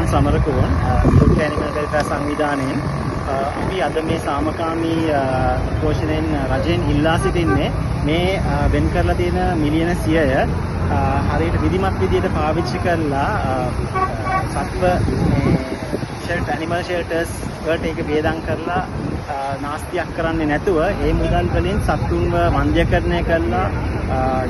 ශාන් සමරකෝන් දුක් ඇනිමල් වෙල්ෆෙයාර් සංවිධානයෙන් අපි අද මේ සාමකාමී පෝෂණයෙන් රජයෙන් ඉල්ලා සිටින්නේ මේ වෙන් කරලා තියෙන මිලියන 100 හරියට විධිමත් විදියට පාවිච්චි කරලා සත්ව ෂෙල්ටර් ඇනිමල් ෂෙල්ටර්ස් වලට ඒක වේදම් කරලා නාස්තියක් කරන්නේ නැතුව ඒ මුදල් වලින් සත්තුන්ව වන්ද්‍යකරණය කරලා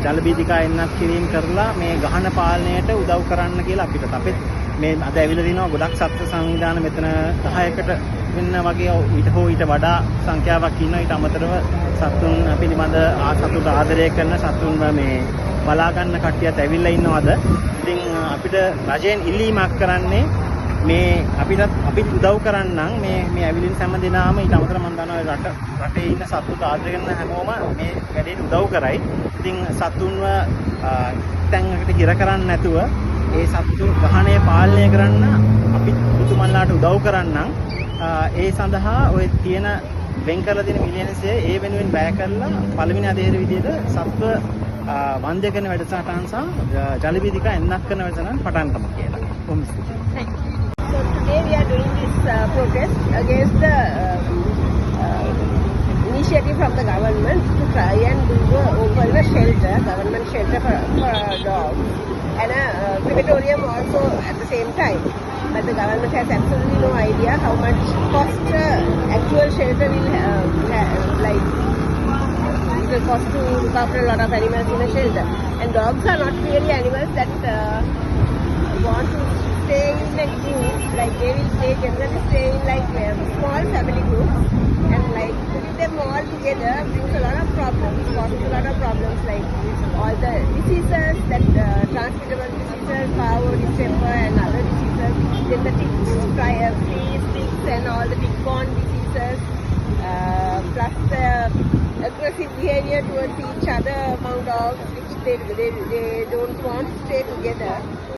ජල බීජිකා එන්නත් කිරීම කරලා මේ ගහන පාලනයට උදව් කරන්න කියලා අපිට මේ අද ඇවිල්ලා දිනවා ගොඩක් සත්ත්ව සංවිධාන මෙතන 10කට වෙන්න වගේ ඊට වඩා සංඛ්‍යාවක් ඉන්නවා. ඊට අමතරව සත්තුන් පිළිබඳ සතුට ආදරය කරන සත්තුන්ව මේ බලා ගන්න කට්ටියත් ඇවිල්ලා ඉන්නවා අද. ඉතින් අපිට රජයෙන් ඉල්ලීමක් කරන්නේ මේ අපිට උදව් කරන්නම් මේ ඇවිලින් හැම දිනම ඊට අමතරව මම දන්නවා රටේ ඉන්න සත්තුන්ට ආදරය කරන හැමෝම මේ වැඩේට උදව් කරයි. ඉතින් සත්තුන්ව තැන්කට හිර කරන්නේ නැතුව ඒ සත්තු ගහණය පාලනය කරන්න අපි උතුමන්ලාට උදව් කරන්නම්. ඒ සඳහා ඔය තියෙන වෙන් කරලා තියෙන මිලියන 100 ඒ වෙනුවෙන් වැය කරලා පළවෙනි අධීර විදියට සත්ව වන්ද්‍ය කරන වැඩසටහන් සහ ජල බීජිකා එන්නක් කරන වැඩසටහන් පටන් ගමු කියලා. කොහොමද? So today we are doing this protest against the initiative from the government to try and open a shelter, government shelter for dogs, and a crematorium also at the same time. But the government has absolutely no idea how much cost actual shelter will it will cost to look after a lot of animals in a shelter. And dogs are not really animals that want to stay in a group. Like they generally stay in like small family groups, and like putting them all together brings a lot of problems, causes a lot of problems, like all the diseases that transmittable diseases, power, distemper, and other diseases. Then the fleas, ticks, and all the tick-borne diseases, plus the aggressive behavior towards each other among dogs, which they don't want to stay together.